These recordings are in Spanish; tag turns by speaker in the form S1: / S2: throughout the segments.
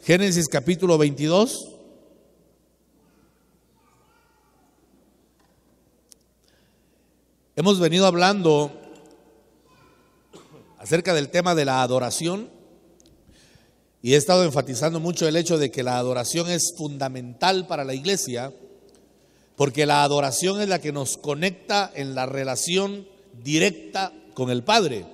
S1: Génesis capítulo 22. Hemos venido hablando acerca del tema de la adoración y he estado enfatizando mucho el hecho de que la adoración es fundamental para la iglesia, porque la adoración es la que nos conecta en la relación directa con el Padre.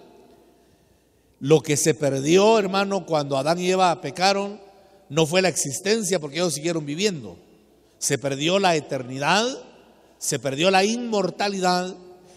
S1: Lo que se perdió, hermano, cuando Adán y Eva pecaron, no fue la existencia, porque ellos siguieron viviendo. Se perdió la eternidad, se perdió la inmortalidad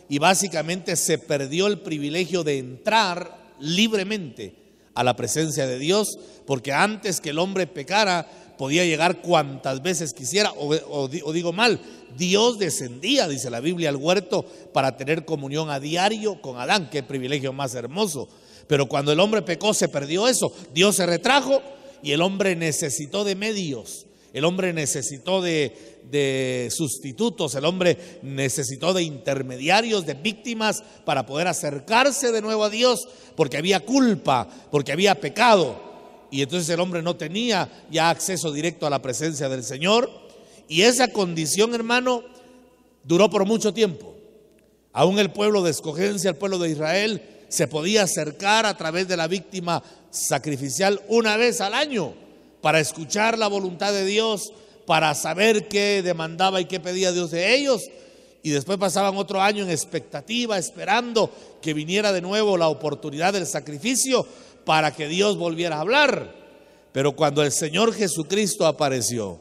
S1: y básicamente se perdió el privilegio de entrar libremente a la presencia de Dios, porque antes que el hombre pecara podía llegar cuantas veces quisiera, o digo mal, Dios descendía, dice la Biblia, al huerto para tener comunión a diario con Adán. Qué privilegio más hermoso. Pero cuando el hombre pecó se perdió eso, Dios se retrajo y el hombre necesitó de medios, el hombre necesitó de sustitutos, el hombre necesitó de intermediarios, de víctimas para poder acercarse de nuevo a Dios, porque había culpa, porque había pecado. Y entonces el hombre no tenía ya acceso directo a la presencia del Señor. Y esa condición, hermano, duró por mucho tiempo. Aún el pueblo de escogencia, el pueblo de Israel, se podía acercar a través de la víctima sacrificial una vez al año para escuchar la voluntad de Dios, para saber qué demandaba y qué pedía Dios de ellos. Y después pasaban otro año en expectativa, esperando que viniera de nuevo la oportunidad del sacrificio para que Dios volviera a hablar. Pero cuando el Señor Jesucristo apareció,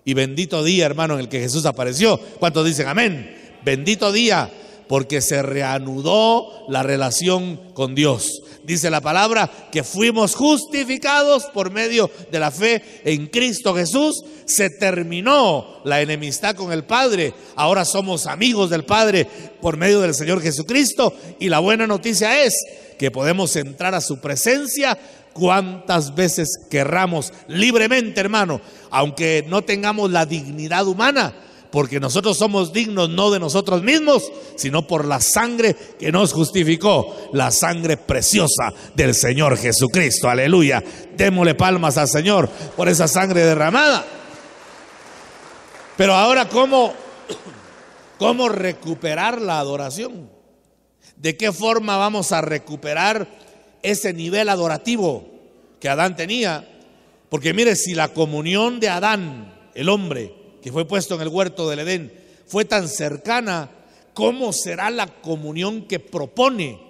S1: y bendito día, hermano, en el que Jesús apareció, ¿cuántos dicen amén? Bendito día, porque se reanudó la relación con Dios. Dice la palabra que fuimos justificados por medio de la fe en Cristo Jesús. Se terminó la enemistad con el Padre. Ahora somos amigos del Padre por medio del Señor Jesucristo. Y la buena noticia es que podemos entrar a su presencia cuantas veces querramos, libremente, hermano, aunque no tengamos la dignidad humana, porque nosotros somos dignos no de nosotros mismos, sino por la sangre que nos justificó, la sangre preciosa del Señor Jesucristo. Aleluya. Démosle palmas al Señor por esa sangre derramada. Pero ahora, ¿cómo recuperar la adoración? ¿De qué forma vamos a recuperar ese nivel adorativo que Adán tenía? Porque mire, si la comunión de Adán, el hombre que fue puesto en el huerto del Edén, fue tan cercana, ¿cómo será la comunión que propone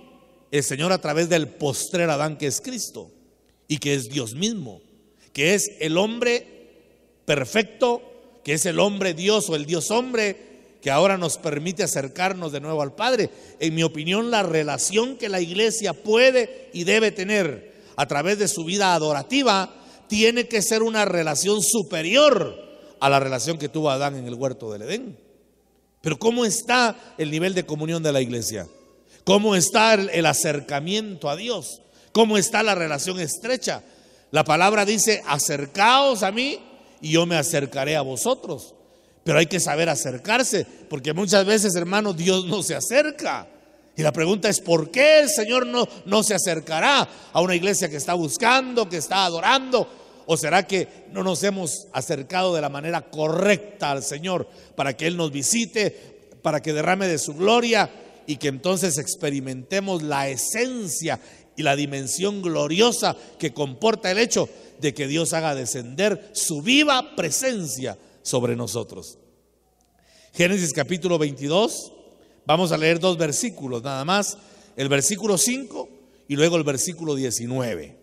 S1: el Señor a través del postrer Adán, que es Cristo y que es Dios mismo, que es el hombre perfecto, que es el hombre Dios o el Dios hombre, que ahora nos permite acercarnos de nuevo al Padre? En mi opinión, la relación que la iglesia puede y debe tener a través de su vida adorativa tiene que ser una relación superior a la relación que tuvo Adán en el huerto del Edén. Pero ¿cómo está el nivel de comunión de la iglesia? ¿Cómo está el acercamiento a Dios? ¿Cómo está la relación estrecha? La palabra dice: acercaos a mí y yo me acercaré a vosotros. Pero hay que saber acercarse, porque muchas veces, hermano, Dios no se acerca. Y la pregunta es: ¿por qué el Señor no se acercará a una iglesia que está buscando, que está adorando? ¿O será que no nos hemos acercado de la manera correcta al Señor para que Él nos visite, para que derrame de su gloria y que entonces experimentemos la esencia y la dimensión gloriosa que comporta el hecho de que Dios haga descender su viva presencia sobre nosotros? Génesis capítulo 22, vamos a leer 2 versículos nada más, el versículo 5 y luego el versículo 19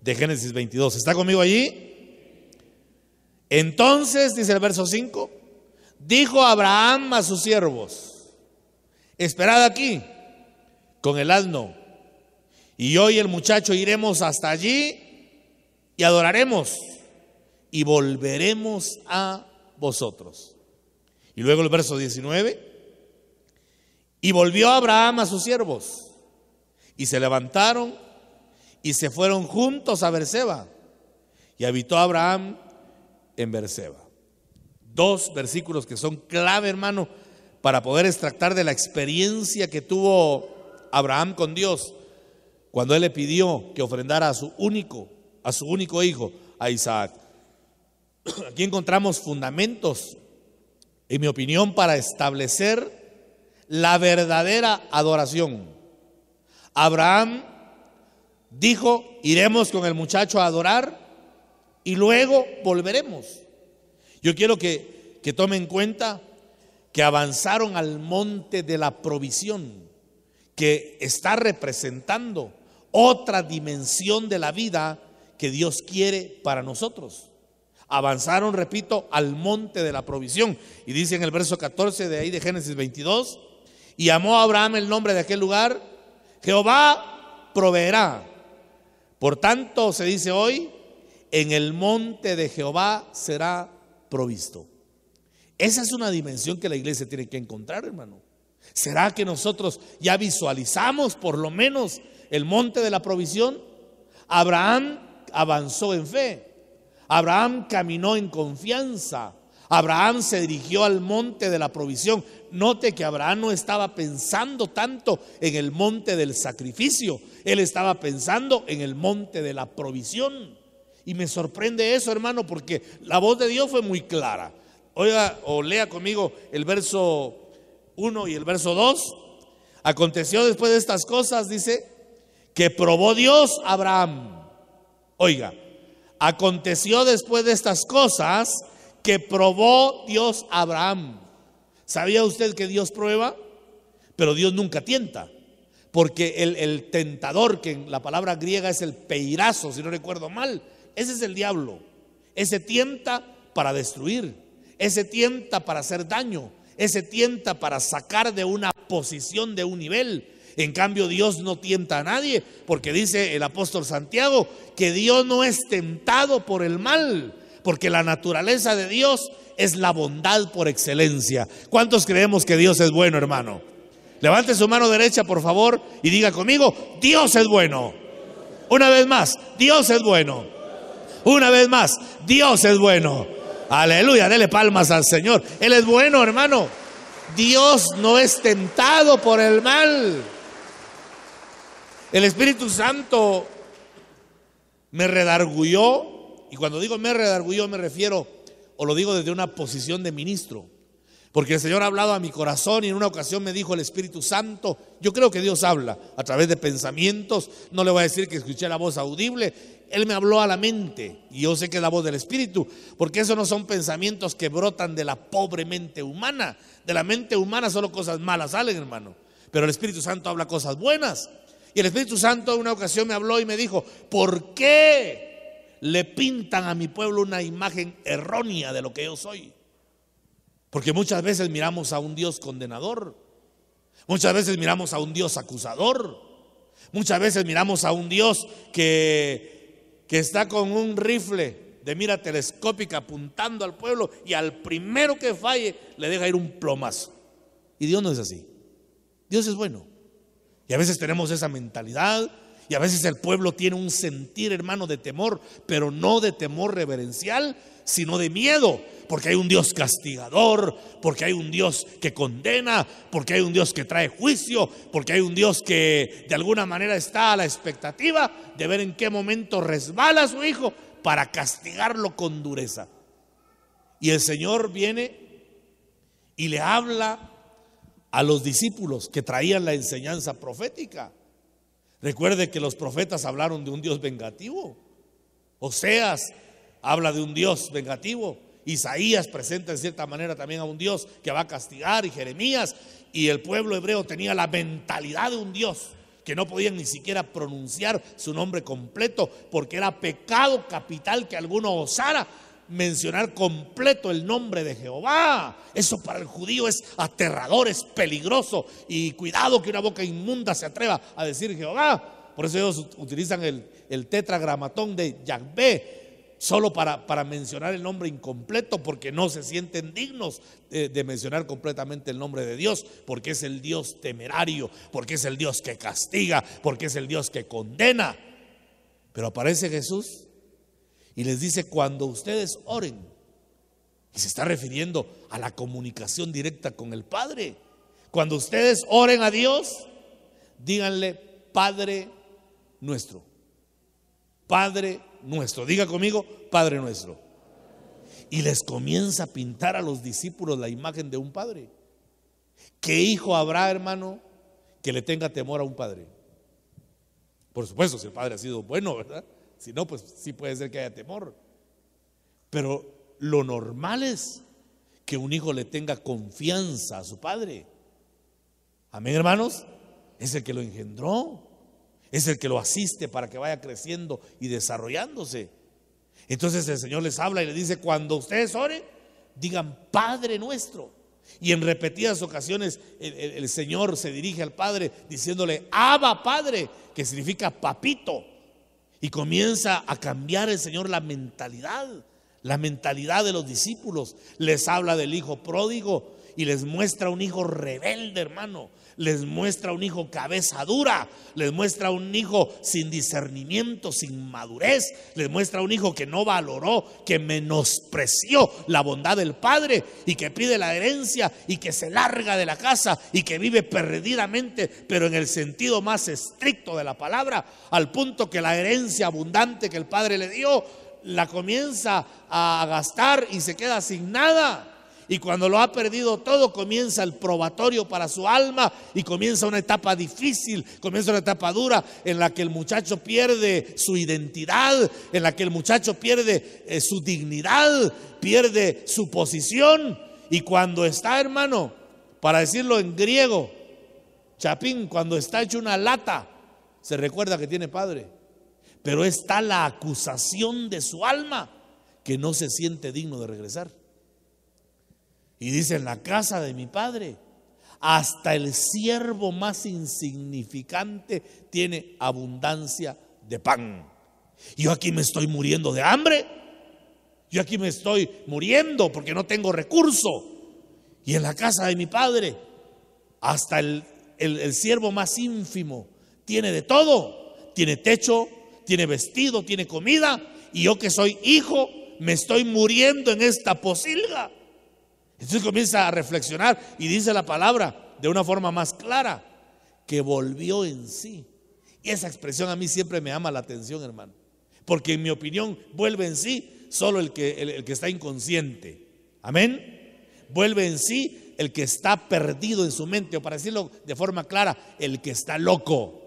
S1: de Génesis 22. ¿Está conmigo allí? Entonces, dice el verso 5, dijo Abraham a sus siervos: esperad aquí con el asno, y yo y el muchacho iremos hasta allí y adoraremos y volveremos a vosotros. Y luego el verso 19, y volvió Abraham a sus siervos y se levantaron y se fueron juntos a Berseba, y habitó Abraham en Berseba. 2 versículos que son clave, hermano, para poder extractar de la experiencia que tuvo Abraham con Dios cuando él le pidió que ofrendara a su único hijo, a Isaac. Aquí encontramos fundamentos, en mi opinión, para establecer la verdadera adoración. Abraham dijo: iremos con el muchacho a adorar y luego volveremos. Yo quiero que tomen en cuenta que avanzaron al monte de la provisión, que está representando otra dimensión de la vida que Dios quiere para nosotros. Avanzaron, repito, al monte de la provisión. Y dice en el verso 14 de ahí de Génesis 22: y llamó a Abraham el nombre de aquel lugar: Jehová proveerá. Por tanto, se dice hoy: en el monte de Jehová será provisto. Esa es una dimensión que la iglesia tiene que encontrar, hermano. ¿Será que nosotros ya visualizamos por lo menos el monte de la provisión? Abraham avanzó en fe. Abraham caminó en confianza. Abraham se dirigió al monte de la provisión. Note que Abraham no estaba pensando tanto en el monte del sacrificio. Él estaba pensando en el monte de la provisión. Y me sorprende eso, hermano, porque la voz de Dios fue muy clara. Oiga, o lea conmigo el verso 1 y el verso 2. Aconteció después de estas cosas, dice, que probó Dios a Abraham. Oiga, aconteció después de estas cosas que probó Dios a Abraham. ¿Sabía usted que Dios prueba? Pero Dios nunca tienta. Porque el tentador, que en la palabra griega es el peirazo, si no recuerdo mal, ese es el diablo. Ese tienta para destruir. Ese tienta para hacer daño. Ese tienta para sacar de una posición, de un nivel. En cambio, Dios no tienta a nadie, porque dice el apóstol Santiago que Dios no es tentado por el mal, porque la naturaleza de Dios es la bondad por excelencia. ¿Cuántos creemos que Dios es bueno, hermano? Levante su mano derecha, por favor, y diga conmigo: Dios es bueno. Una vez más: Dios es bueno. Una vez más: Dios es bueno. Aleluya, dele palmas al Señor. Él es bueno, hermano. Dios no es tentado por el mal. El Espíritu Santo me redarguyó, y cuando digo me redarguyó me refiero, o lo digo desde una posición de ministro, porque el Señor ha hablado a mi corazón, y en una ocasión me dijo el Espíritu Santo, yo creo que Dios habla a través de pensamientos, no le voy a decir que escuché la voz audible, Él me habló a la mente, y yo sé que es la voz del Espíritu, porque esos no son pensamientos que brotan de la pobre mente humana. De la mente humana solo cosas malas salen, hermano, pero el Espíritu Santo habla cosas buenas. Y el Espíritu Santo en una ocasión me habló y me dijo: ¿por qué le pintan a mi pueblo una imagen errónea de lo que yo soy? Porque muchas veces miramos a un Dios condenador, muchas veces miramos a un Dios acusador, muchas veces miramos a un Dios que está con un rifle de mira telescópica apuntando al pueblo, y al primero que falle le deja ir un plomazo. Y Dios no es así. Dios es bueno. Y a veces tenemos esa mentalidad, y a veces el pueblo tiene un sentir, hermano, de temor, pero no de temor reverencial, sino de miedo, porque hay un Dios castigador, porque hay un Dios que condena, porque hay un Dios que trae juicio, porque hay un Dios que de alguna manera está a la expectativa de ver en qué momento resbala a su hijo para castigarlo con dureza. Y el Señor viene y le habla a los discípulos que traían la enseñanza profética. Recuerde que los profetas hablaron de un Dios vengativo. Oseas habla de un Dios vengativo. Isaías presenta en cierta manera también a un Dios que va a castigar, y Jeremías. Y el pueblo hebreo tenía la mentalidad de un Dios que no podían ni siquiera pronunciar su nombre completo, porque era pecado capital que alguno osara mencionar completo el nombre de Jehová. Eso para el judío es aterrador, es peligroso, y cuidado que una boca inmunda se atreva a decir Jehová. Por eso ellos utilizan el tetragramatón de Yahvé solo para mencionar el nombre incompleto, porque no se sienten dignos de mencionar completamente el nombre de Dios, porque es el Dios temerario, porque es el Dios que castiga, porque es el Dios que condena. Pero aparece Jesús y les dice: cuando ustedes oren, y se está refiriendo a la comunicación directa con el Padre, cuando ustedes oren a Dios, díganle: Padre nuestro, Padre nuestro. Diga conmigo, Padre nuestro. Y les comienza a pintar a los discípulos la imagen de un padre. ¿Qué hijo habrá, hermano, que le tenga temor a un padre? Por supuesto, si el padre ha sido bueno, ¿verdad? Si no, pues sí puede ser que haya temor. Pero lo normal es que un hijo le tenga confianza a su padre. Amén, hermanos. Es el que lo engendró, es el que lo asiste para que vaya creciendo y desarrollándose. Entonces el Señor les habla y les dice: cuando ustedes oren, digan Padre nuestro. Y en repetidas ocasiones el Señor se dirige al Padre diciéndole Abba Padre, que significa papito. Y comienza a cambiar el Señor la mentalidad de los discípulos. Les habla del hijo pródigo y les muestra un hijo rebelde, hermano. Les muestra un hijo cabeza dura, les muestra un hijo sin discernimiento, sin madurez, les muestra un hijo que no valoró, que menospreció la bondad del padre y que pide la herencia y que se larga de la casa y que vive perdidamente, pero en el sentido más estricto de la palabra, al punto que la herencia abundante que el padre le dio la comienza a gastar y se queda sin nada. Y cuando lo ha perdido todo, comienza el probatorio para su alma y comienza una etapa difícil, comienza una etapa dura en la que el muchacho pierde su identidad, en la que el muchacho pierde su dignidad, pierde su posición. Y cuando está, hermano, para decirlo en griego, chapín, cuando está hecho una lata, se recuerda que tiene padre. Pero está la acusación de su alma, que no se siente digno de regresar. Y dice: en la casa de mi padre hasta el siervo más insignificante tiene abundancia de pan. Yo aquí me estoy muriendo de hambre, yo aquí me estoy muriendo porque no tengo recurso. Y en la casa de mi padre hasta el siervo más ínfimo tiene de todo, tiene techo, tiene vestido, tiene comida. Y yo, que soy hijo, me estoy muriendo en esta posilga. Entonces comienza a reflexionar y dice la palabra de una forma más clara que volvió en sí. Y esa expresión a mí siempre me llama la atención, hermano, porque en mi opinión vuelve en sí solo el que está inconsciente. Amén. Vuelve en sí el que está perdido en su mente, o para decirlo de forma clara, el que está loco.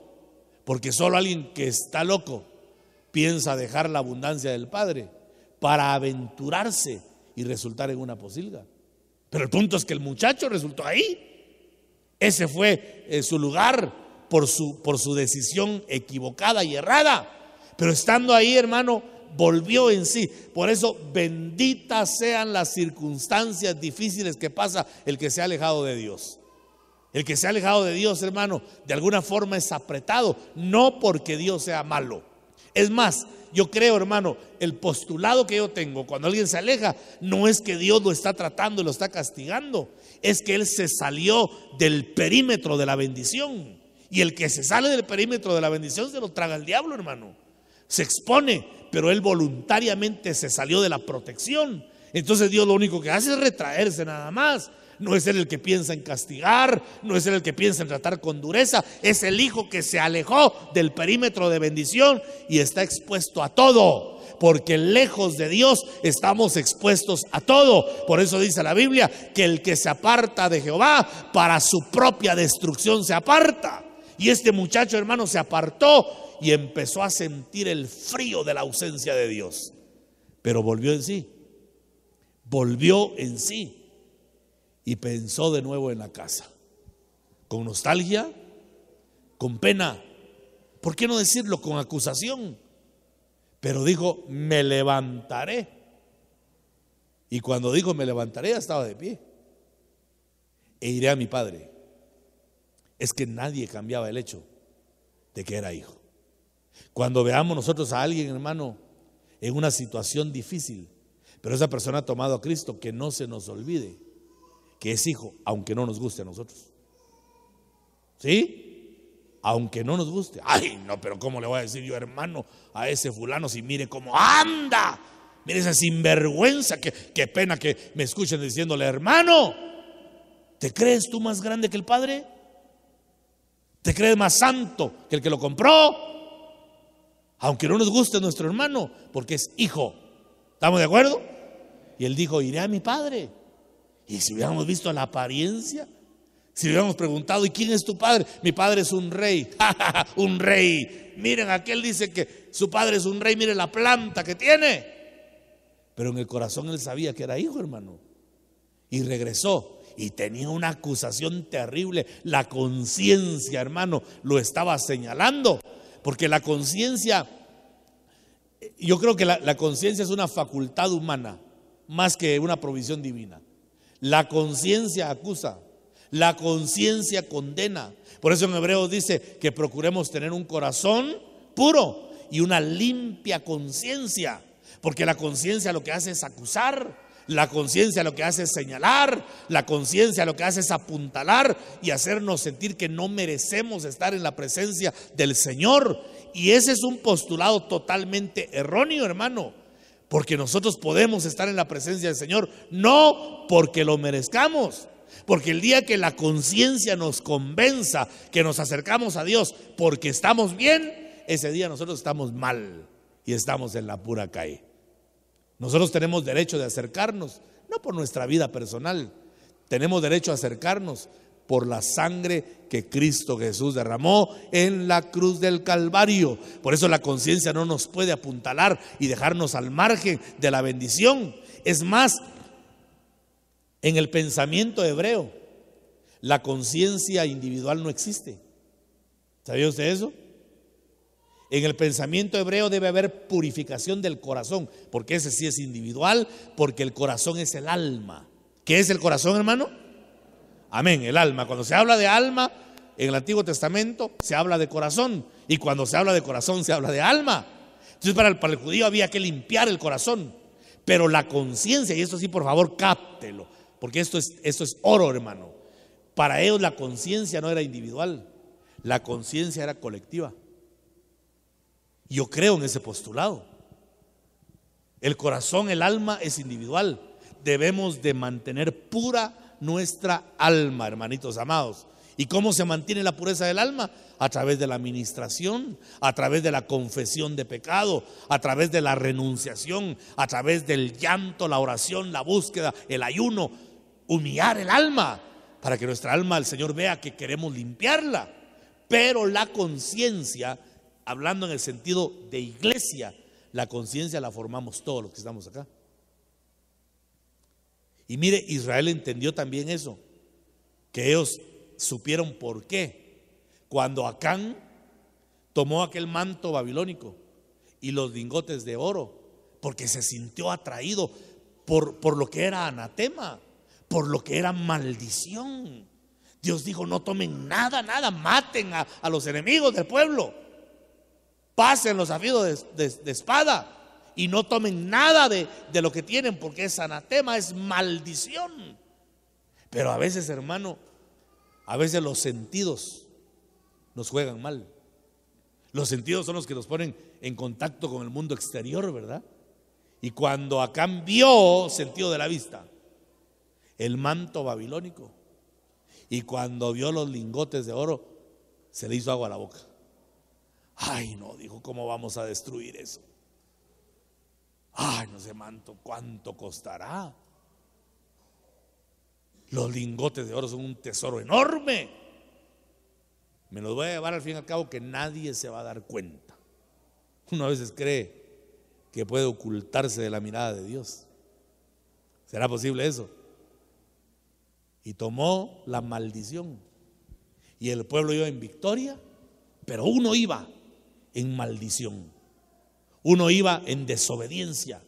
S1: Porque solo alguien que está loco piensa dejar la abundancia del Padre para aventurarse y resultar en una posilga. Pero el punto es que el muchacho resultó ahí. Ese fue su lugar por su decisión equivocada y errada. Pero estando ahí, hermano, volvió en sí. Por eso, benditas sean las circunstancias difíciles que pasa el que se ha alejado de Dios. El que se ha alejado de Dios, hermano, de alguna forma es apretado, no porque Dios sea malo. Es más, yo creo, hermano, el postulado que yo tengo cuando alguien se aleja no es que Dios lo está tratando y lo está castigando, es que él se salió del perímetro de la bendición. Y el que se sale del perímetro de la bendición se lo traga el diablo, hermano. Se expone, pero él voluntariamente se salió de la protección. Entonces Dios lo único que hace es retraerse nada más. No es él el que piensa en castigar, no es él el que piensa en tratar con dureza. Es el hijo que se alejó del perímetro de bendición y está expuesto a todo. Porque lejos de Dios estamos expuestos a todo. Por eso dice la Biblia que el que se aparta de Jehová para su propia destrucción se aparta. Y este muchacho, hermano, se apartó y empezó a sentir el frío de la ausencia de Dios. Pero volvió en sí. Volvió en sí. Y pensó de nuevo en la casa, con nostalgia, con pena, ¿por qué no decirlo? Con acusación. Pero dijo: me levantaré. Y cuando dijo me levantaré, ya estaba de pie. E iré a mi padre. Es que nadie cambiaba el hecho de que era hijo. Cuando veamos nosotros a alguien, hermano, en una situación difícil, pero esa persona ha tomado a Cristo, que no se nos olvide que es hijo, aunque no nos guste a nosotros. ¿Sí? Aunque no nos guste. Ay, no, pero ¿cómo le voy a decir yo, hermano, a ese fulano si mire cómo anda? Mire esa sinvergüenza. Qué pena que me escuchen diciéndole: hermano, ¿te crees tú más grande que el Padre? ¿Te crees más santo que el que lo compró? aunque no nos guste nuestro hermano, porque es hijo. ¿Estamos de acuerdo? Y él dijo, iré a mi padre. Y si hubiéramos visto la apariencia, si hubiéramos preguntado, ¿y quién es tu padre? Mi padre es un rey. Un rey. Miren, aquel dice que su padre es un rey, miren la planta que tiene. Pero en el corazón él sabía que era hijo, hermano. Y regresó y tenía una acusación terrible. La conciencia, hermano, lo estaba señalando. Porque la conciencia, yo creo que la conciencia es una facultad humana más que una provisión divina. La conciencia acusa, la conciencia condena. Por eso en Hebreos dice que procuremos tener un corazón puro y una limpia conciencia. Porque la conciencia lo que hace es acusar. La conciencia lo que hace es señalar, la conciencia lo que hace es apuntalar y hacernos sentir que no merecemos estar en la presencia del Señor. Y ese es un postulado totalmente erróneo, hermano, porque nosotros podemos estar en la presencia del Señor no porque lo merezcamos, porque el día que la conciencia nos convenza que nos acercamos a Dios porque estamos bien, ese día nosotros estamos mal y estamos en la pura calle. Nosotros tenemos derecho de acercarnos, no por nuestra vida personal, tenemos derecho a acercarnos por la sangre que Cristo Jesús derramó en la cruz del Calvario. Por eso la conciencia no nos puede apuntalar y dejarnos al margen de la bendición. Es más, en el pensamiento hebreo, la conciencia individual no existe. ¿Sabía usted eso? En el pensamiento hebreo debe haber purificación del corazón, porque ese sí es individual, porque el corazón es el alma. ¿Qué es el corazón, hermano? Amén, el alma. Cuando se habla de alma en el Antiguo Testamento se habla de corazón, y cuando se habla de corazón se habla de alma. Entonces para el judío había que limpiar el corazón, pero la conciencia, y esto sí por favor cáptelo, porque esto es oro, hermano. Para ellos la conciencia no era individual, la conciencia era colectiva. Yo creo en ese postulado. El corazón, el alma es individual. Debemos de mantener pura nuestra alma, hermanitos amados. ¿Y cómo se mantiene la pureza del alma? A través de la administración, a través de la confesión de pecado, a través de la renunciación, a través del llanto, la oración, la búsqueda, el ayuno, humillar el alma, para que nuestra alma, el Señor vea que queremos limpiarla. Pero la conciencia, hablando en el sentido de iglesia, la conciencia la formamos todos los que estamos acá. Y mire, Israel entendió también eso, que ellos supieron por qué. Cuando Acán tomó aquel manto babilónico y los lingotes de oro, porque se sintió atraído por lo que era anatema, por lo que era maldición. Dios dijo, no tomen nada, maten a los enemigos del pueblo. Pasen los afíos de espada y no tomen nada de lo que tienen, porque es anatema, es maldición. Pero a veces, hermano, a veces los sentidos nos juegan mal. Los sentidos son los que nos ponen en contacto con el mundo exterior, ¿verdad? Y cuando Acán vio, sentido de la vista, el manto babilónico, y cuando vio los lingotes de oro, se le hizo agua a la boca. Ay, no, dijo, ¿cómo vamos a destruir eso? Ay, no sé, manto, ¿cuánto costará? Los lingotes de oro son un tesoro enorme. Me los voy a llevar al fin y al cabo que nadie se va a dar cuenta. Uno a veces cree que puede ocultarse de la mirada de Dios. ¿Será posible eso? Y tomó la maldición. Y el pueblo iba en victoria, pero uno iba en maldición, uno iba en desobediencia,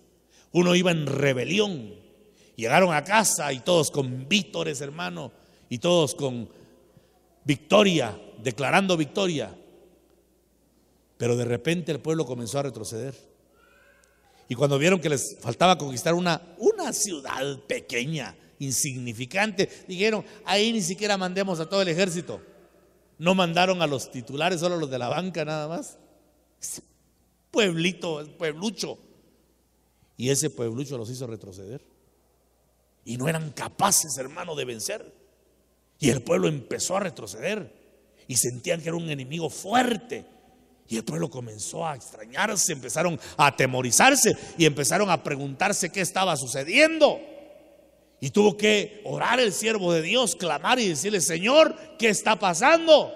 S1: uno iba en rebelión. Llegaron a casa y todos con vítores, hermano, y todos con victoria, declarando victoria. Pero de repente el pueblo comenzó a retroceder. Y cuando vieron que les faltaba conquistar una ciudad pequeña, insignificante, dijeron, ahí ni siquiera mandemos a todo el ejército. No mandaron a los titulares, solo a los de la banca nada más. Ese pueblito, pueblucho. Y ese pueblucho los hizo retroceder. Y no eran capaces, hermano, de vencer. Y el pueblo empezó a retroceder. Y sentían que era un enemigo fuerte. Y el pueblo comenzó a extrañarse, empezaron a atemorizarse y empezaron a preguntarse qué estaba sucediendo. Y tuvo que orar el siervo de Dios, clamar y decirle: Señor, ¿qué está pasando?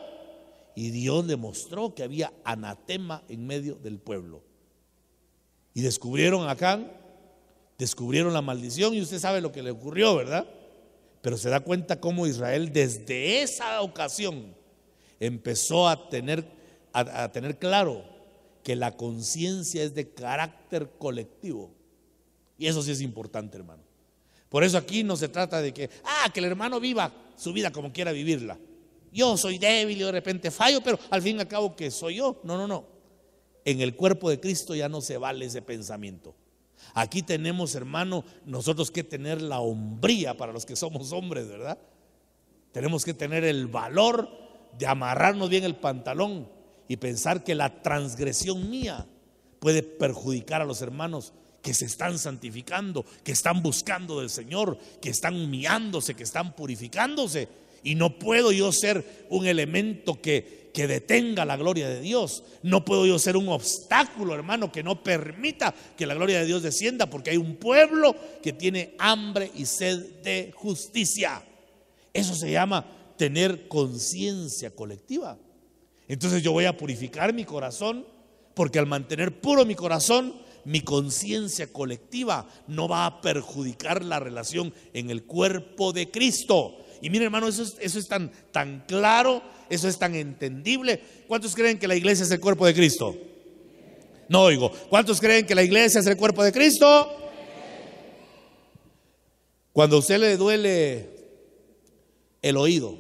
S1: Y Dios le mostró que había anatema en medio del pueblo. Y descubrieron a Acán, descubrieron la maldición, y usted sabe lo que le ocurrió, ¿verdad? Pero se da cuenta cómo Israel desde esa ocasión empezó a tener claro que la conciencia es de carácter colectivo. Y eso sí es importante, hermano. Por eso aquí no se trata de que el hermano viva su vida como quiera vivirla. Yo soy débil y de repente fallo, pero al fin y al cabo que soy yo. No. En el cuerpo de Cristo ya no se vale ese pensamiento. Aquí tenemos, hermano, nosotros que tener la hombría para los que somos hombres, ¿verdad? Tenemos que tener el valor de amarrarnos bien el pantalón y pensar que la transgresión mía puede perjudicar a los hermanos que se están santificando, que están buscando del Señor, que están humillándose, que están purificándose. Y no puedo yo ser un elemento que detenga la gloria de Dios. No puedo yo ser un obstáculo, hermano, que no permita que la gloria de Dios descienda, porque hay un pueblo que tiene hambre y sed de justicia. Eso se llama tener conciencia colectiva. Entonces yo voy a purificar mi corazón, porque al mantener puro mi corazón, mi conciencia colectiva no va a perjudicar la relación en el cuerpo de Cristo. Y mire, hermano, eso es tan claro, eso es tan entendible. ¿Cuántos creen que la iglesia es el cuerpo de Cristo? No oigo. ¿Cuántos creen que la iglesia es el cuerpo de Cristo? Cuando a usted le duele el oído,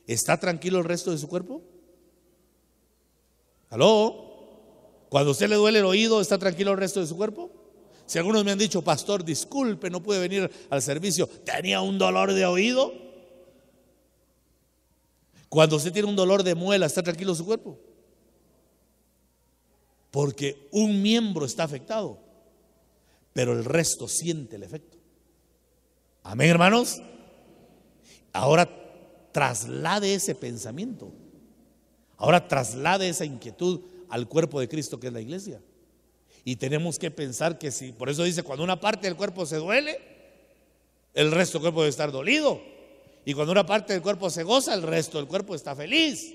S1: ¿está tranquilo el resto de su cuerpo? ¿Aló? Cuando a usted le duele el oído, ¿está tranquilo el resto de su cuerpo? Si algunos me han dicho: pastor, disculpe, no pude venir al servicio, tenía un dolor de oído. Cuando usted tiene un dolor de muela, ¿está tranquilo su cuerpo? Porque un miembro está afectado, pero el resto siente el efecto. Amén, hermanos. Ahora traslade ese pensamiento, ahora traslade esa inquietud al cuerpo de Cristo, que es la iglesia. Y tenemos que pensar que si, por eso dice, cuando una parte del cuerpo se duele, el resto del cuerpo debe estar dolido. Y cuando una parte del cuerpo se goza, el resto del cuerpo está feliz.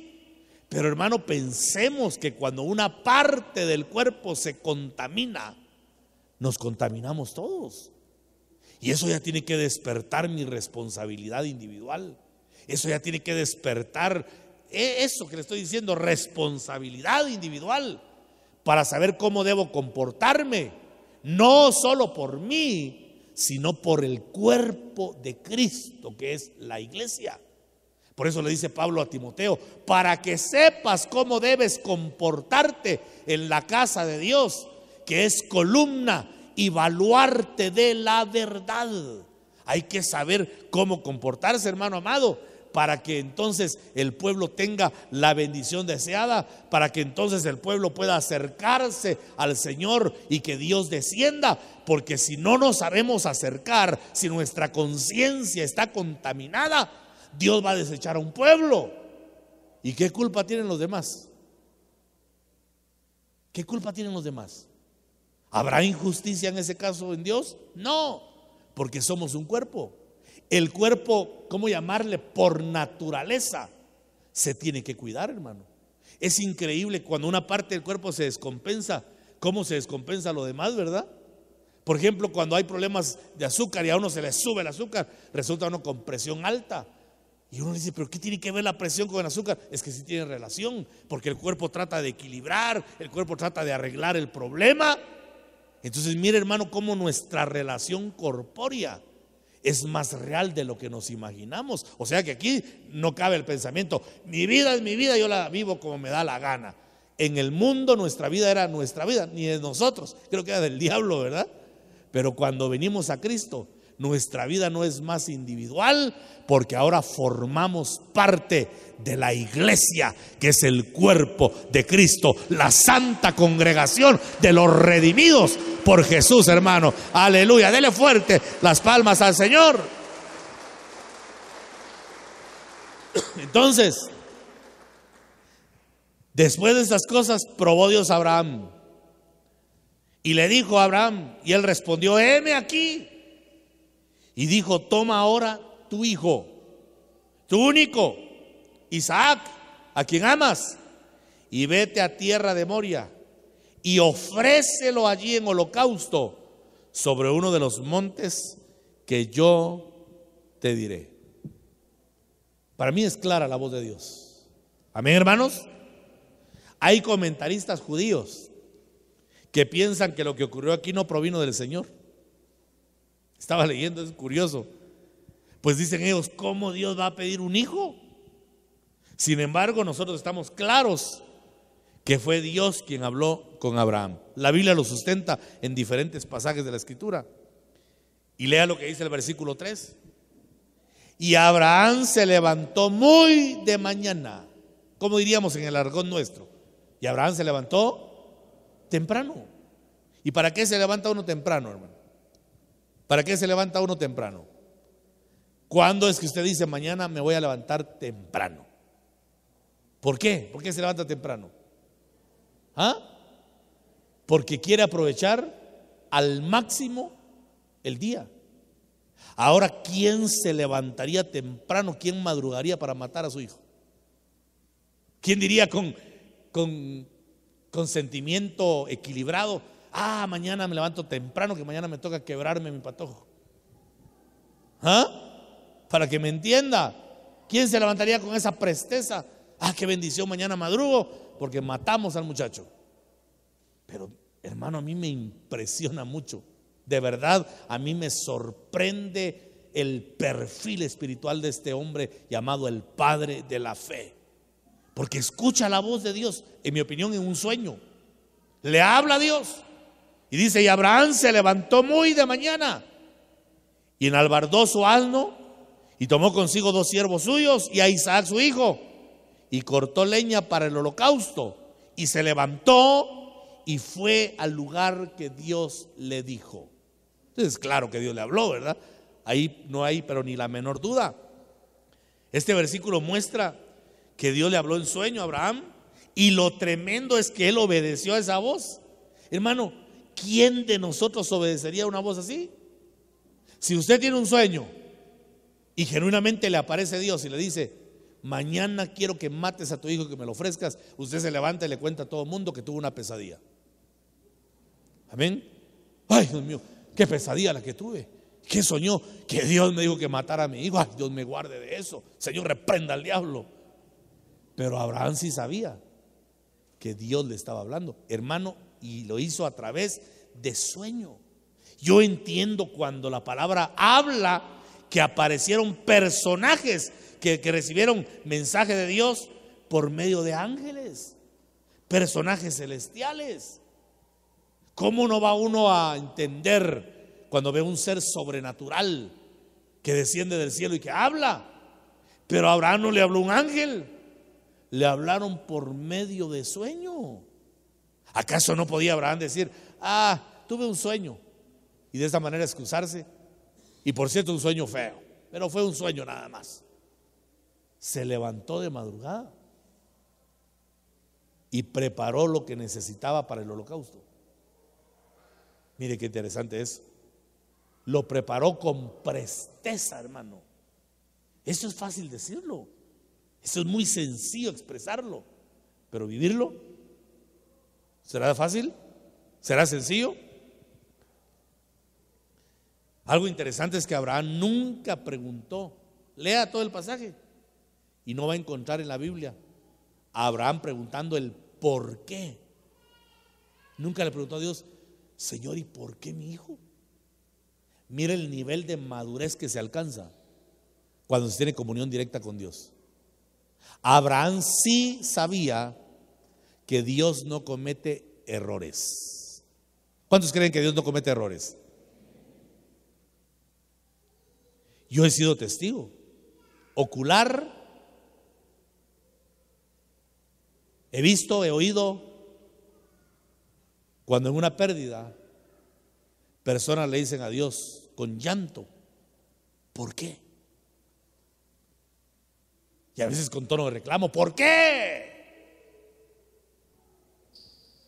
S1: Pero hermano, pensemos que cuando una parte del cuerpo se contamina, nos contaminamos todos. Y eso ya tiene que despertar mi responsabilidad individual. Eso ya tiene que despertar eso que le estoy diciendo, responsabilidad individual, para saber cómo debo comportarme, no solo por mí, sino por el cuerpo de Cristo, que es la iglesia. Por eso le dice Pablo a Timoteo: para que sepas cómo debes comportarte en la casa de Dios, que es columna y baluarte de la verdad. Hay que saber cómo comportarse, hermano amado, para que entonces el pueblo tenga la bendición deseada, para que entonces el pueblo pueda acercarse al Señor y que Dios descienda. Porque si no nos sabemos acercar, si nuestra conciencia está contaminada, Dios va a desechar a un pueblo. ¿Y qué culpa tienen los demás? ¿Qué culpa tienen los demás? ¿Habrá injusticia en ese caso en Dios? No, porque somos un cuerpo. El cuerpo, ¿cómo llamarle? Por naturaleza se tiene que cuidar, hermano. Es increíble cuando una parte del cuerpo se descompensa, cómo se descompensa lo demás, ¿verdad? Por ejemplo, cuando hay problemas de azúcar y a uno se le sube el azúcar, resulta uno con presión alta. Y uno dice: ¿pero qué tiene que ver la presión con el azúcar? Es que sí tiene relación, porque el cuerpo trata de equilibrar, el cuerpo trata de arreglar el problema. Entonces mire, hermano, cómo nuestra relación corpórea es más real de lo que nos imaginamos. O sea que aquí no cabe el pensamiento: mi vida es mi vida, yo la vivo como me da la gana. En el mundo nuestra vida era nuestra vida, ni de nosotros, creo que era del diablo, ¿verdad? Pero cuando venimos a Cristo, nuestra vida no es más individual, porque ahora formamos parte de la iglesia, que es el cuerpo de Cristo, la santa congregación de los redimidos por Jesús, hermano. Aleluya, dele fuerte las palmas al Señor. Entonces, Después de estas cosas probó Dios a Abraham y le dijo a Abraham, y él respondió: heme aquí. Y dijo: toma ahora tu hijo, tu único, Isaac, a quien amas, y vete a tierra de Moria y ofrécelo allí en holocausto sobre uno de los montes que yo te diré. Para mí es clara la voz de Dios. Amén, hermanos. Hay comentaristas judíos que piensan que lo que ocurrió aquí no provino del Señor. Estaba leyendo, es curioso. Pues dicen ellos: ¿cómo Dios va a pedir un hijo? Sin embargo, nosotros estamos claros que fue Dios quien habló con Abraham. La Biblia lo sustenta en diferentes pasajes de la Escritura. Y lea lo que dice el versículo 3. Y Abraham se levantó muy de mañana, como diríamos en el argón nuestro. Y Abraham se levantó temprano. ¿Y para qué se levanta uno temprano, hermano? ¿Para qué se levanta uno temprano? ¿Cuándo es que usted dice: mañana me voy a levantar temprano? ¿Por qué? ¿Por qué se levanta temprano? ¿Ah? Porque quiere aprovechar al máximo el día. Ahora, ¿quién se levantaría temprano? ¿Quién madrugaría para matar a su hijo? ¿Quién diría con sentimiento equilibrado: mañana me levanto temprano, que mañana me toca quebrarme mi patojo? Para que me entienda, ¿quién se levantaría con esa presteza? Qué bendición, mañana madrugo porque matamos al muchacho. Pero, hermano, a mí me impresiona mucho. De verdad, a mí me sorprende el perfil espiritual de este hombre llamado el padre de la fe. Porque escucha la voz de Dios, en mi opinión, en un sueño. Le habla a Dios y dice: y Abraham se levantó muy de mañana y enalbardó su asno y tomó consigo 2 siervos suyos y a Isaac su hijo, y cortó leña para el holocausto, y se levantó y fue al lugar que Dios le dijo. Entonces, claro que Dios le habló, ¿verdad? Ahí no hay pero ni la menor duda. Este versículo muestra que Dios le habló en sueño a Abraham, y lo tremendo es que él obedeció a esa voz. Hermano, ¿quién de nosotros obedecería a una voz así? Si usted tiene un sueño y genuinamente le aparece Dios y le dice: mañana quiero que mates a tu hijo, que me lo ofrezcas, usted se levanta y le cuenta a todo el mundo que tuvo una pesadilla. Amén. Ay, Dios mío, qué pesadilla la que tuve. ¿Qué soñó? Que Dios me dijo que matara a mi hijo. Ay, Dios me guarde de eso. Señor, reprenda al diablo. Pero Abraham sí sabía que Dios le estaba hablando, hermano, y lo hizo a través de sueño. Yo entiendo cuando la palabra habla que aparecieron personajes que recibieron mensaje de Dios por medio de ángeles, personajes celestiales. ¿Cómo no va uno a entender cuando ve un ser sobrenatural que desciende del cielo y que habla? Pero a Abraham no le habló un ángel, le hablaron por medio de sueño. ¿Acaso no podía Abraham decir: tuve un sueño, y de esta manera excusarse? Y por cierto, un sueño feo, pero fue un sueño nada más. Se levantó de madrugada y preparó lo que necesitaba para el holocausto. Mire qué interesante es. Lo preparó con presteza, hermano. Eso es fácil decirlo, eso es muy sencillo expresarlo, pero vivirlo, ¿será fácil? ¿Será sencillo? Algo interesante es que Abraham nunca preguntó. Lea todo el pasaje y no va a encontrar en la Biblia a Abraham preguntando el por qué. Nunca le preguntó a Dios: Señor, ¿y por qué mi hijo? Mira el nivel de madurez que se alcanza cuando se tiene comunión directa con Dios. Abraham sí sabía que Dios no comete errores. ¿Cuántos creen que Dios no comete errores? Yo he sido testigo ocular, he visto, he oído cuando en una pérdida personas le dicen a Dios con llanto: ¿por qué? Y a veces con tono de reclamo: ¿por qué?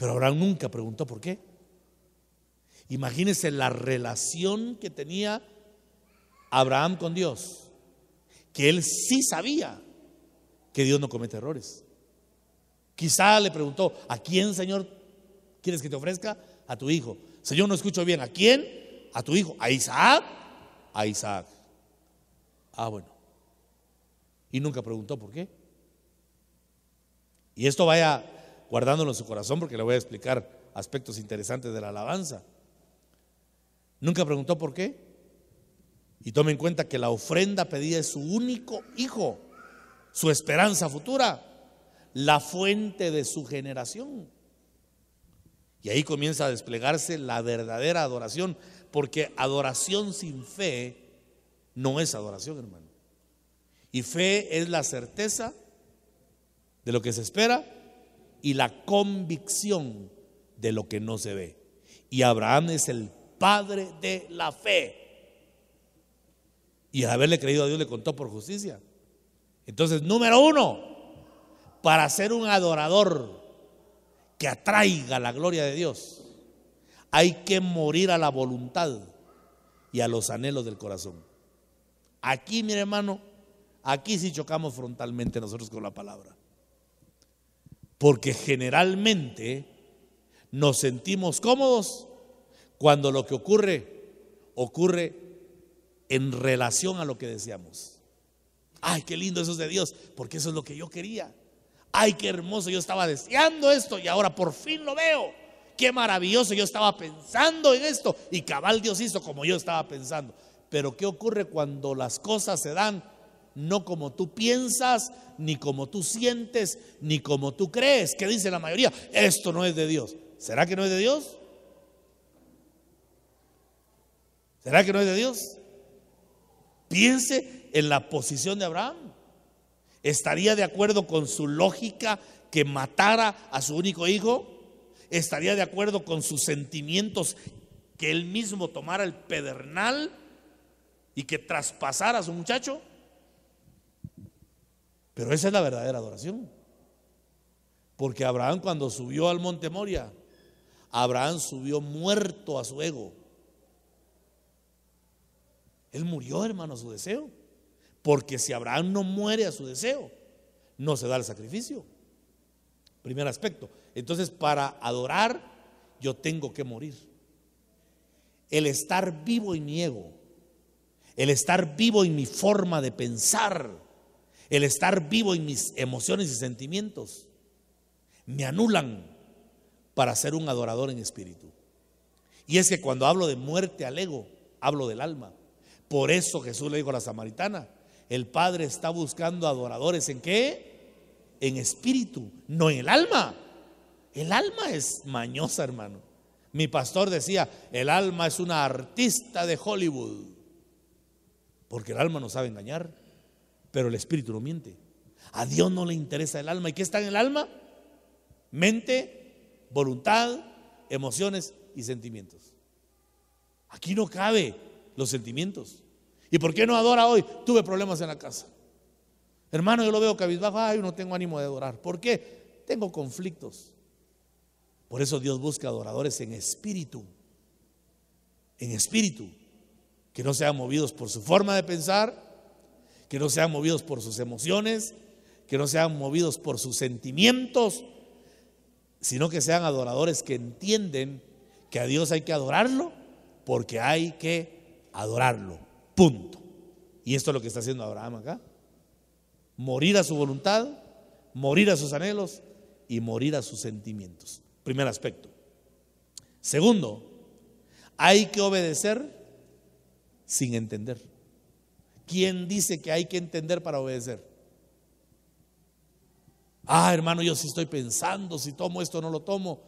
S1: Pero Abraham nunca preguntó por qué. Imagínense la relación que tenía Abraham con Dios, que él sí sabía que Dios no comete errores. Quizá le preguntó: ¿a quién, Señor, quieres que te ofrezca? A tu hijo. Señor, no escucho bien. ¿A quién? A tu hijo. ¿A Isaac? A Isaac. Ah, bueno. Y nunca preguntó por qué. Y esto vaya guardándolo en su corazón, porque le voy a explicar aspectos interesantes de la alabanza. Nunca preguntó por qué. Y tome en cuenta que la ofrenda pedida es su único hijo, su esperanza futura, la fuente de su generación. Y ahí comienza a desplegarse la verdadera adoración, porque adoración sin fe no es adoración, hermano. Y fe es la certeza de lo que se espera y la convicción de lo que no se ve. Y Abraham es el padre de la fe. Y al haberle creído a Dios le contó por justicia. Entonces, número uno, para ser un adorador que atraiga la gloria de Dios, hay que morir a la voluntad y a los anhelos del corazón. Aquí, mi hermano, aquí sí chocamos frontalmente nosotros con la palabra. Porque generalmente nos sentimos cómodos cuando lo que ocurre en relación a lo que deseamos. Ay, qué lindo eso es de Dios, porque eso es lo que yo quería. Ay, qué hermoso, yo estaba deseando esto y ahora por fin lo veo. Qué maravilloso, yo estaba pensando en esto y cabal Dios hizo como yo estaba pensando. Pero ¿qué ocurre cuando las cosas se dan no como tú piensas, ni como tú sientes, ni como tú crees? ¿Qué dice la mayoría? Esto no es de Dios. ¿Será que no es de Dios? ¿Será que no es de Dios? Piense en la posición de Abraham. ¿Estaría de acuerdo con su lógica que matara a su único hijo? ¿Estaría de acuerdo con sus sentimientos que él mismo tomara el pedernal y que traspasara a su muchacho? Pero esa es la verdadera adoración. Porque Abraham, cuando subió al monte Moria, Abraham subió muerto a su ego. Él murió, hermano, a su deseo. Porque si Abraham no muere a su deseo, no se da el sacrificio. Primer aspecto. Entonces, para adorar, yo tengo que morir. El estar vivo en mi ego, el estar vivo en mi forma de pensar, el estar vivo en mis emociones y sentimientos, me anulan para ser un adorador en espíritu. Y es que cuando hablo de muerte al ego, hablo del alma. Por eso Jesús le dijo a la samaritana: el Padre está buscando adoradores ¿en qué? En espíritu, no en el alma. El alma es mañosa, hermano. Mi pastor decía: el alma es una artista de Hollywood. Porque el alma no sabe engañar, pero el espíritu no miente. A Dios no le interesa el alma. ¿Y qué está en el alma? Mente, voluntad, emociones y sentimientos. Aquí no cabe los sentimientos. ¿Y por qué no adora hoy? Tuve problemas en la casa. Hermano, yo lo veo cabizbajo. Ay, no tengo ánimo de adorar. ¿Por qué? Tengo conflictos. Por eso Dios busca adoradores en espíritu. En espíritu. Que no sean movidos por su forma de pensar, que no sean movidos por sus emociones, que no sean movidos por sus sentimientos, sino que sean adoradores que entienden que a Dios hay que adorarlo porque hay que adorarlo. Punto. Y esto es lo que está haciendo Abraham acá. Morir a su voluntad, morir a sus anhelos y morir a sus sentimientos. Primer aspecto. Segundo, hay que obedecer sin entender. ¿Quién dice que hay que entender para obedecer? Hermano, yo sí estoy pensando si tomo esto o no lo tomo,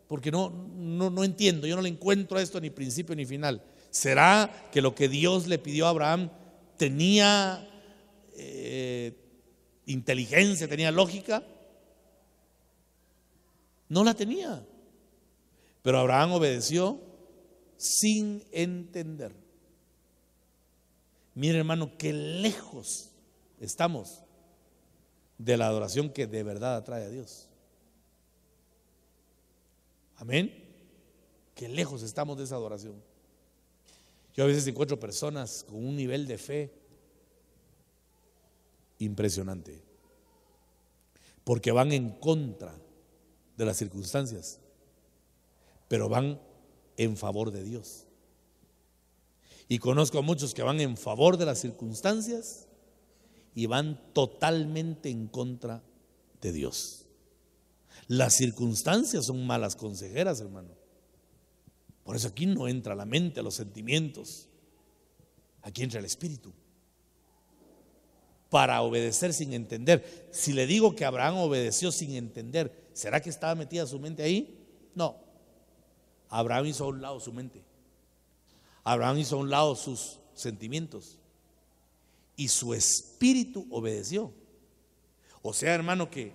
S1: porque no entiendo, yo no le encuentro a esto ni principio ni final. ¿Será que lo que Dios le pidió a Abraham tenía inteligencia, tenía lógica? No la tenía. Pero Abraham obedeció sin entender. Mire, hermano, qué lejos estamos de la adoración que de verdad atrae a Dios. Amén. Qué lejos estamos de esa adoración. Yo a veces encuentro personas con un nivel de fe impresionante, porque van en contra de las circunstancias, pero van en favor de Dios. Y conozco a muchos que van en favor de las circunstancias y van totalmente en contra de Dios. Las circunstancias son malas consejeras, hermano. Por eso aquí no entra la mente, los sentimientos. Aquí entra el espíritu. Para obedecer sin entender. Si le digo que Abraham obedeció sin entender, ¿será que estaba metida su mente ahí? No. Abraham hizo a un lado su mente. Abraham hizo a un lado sus sentimientos. Y su espíritu obedeció. O sea, hermano, que,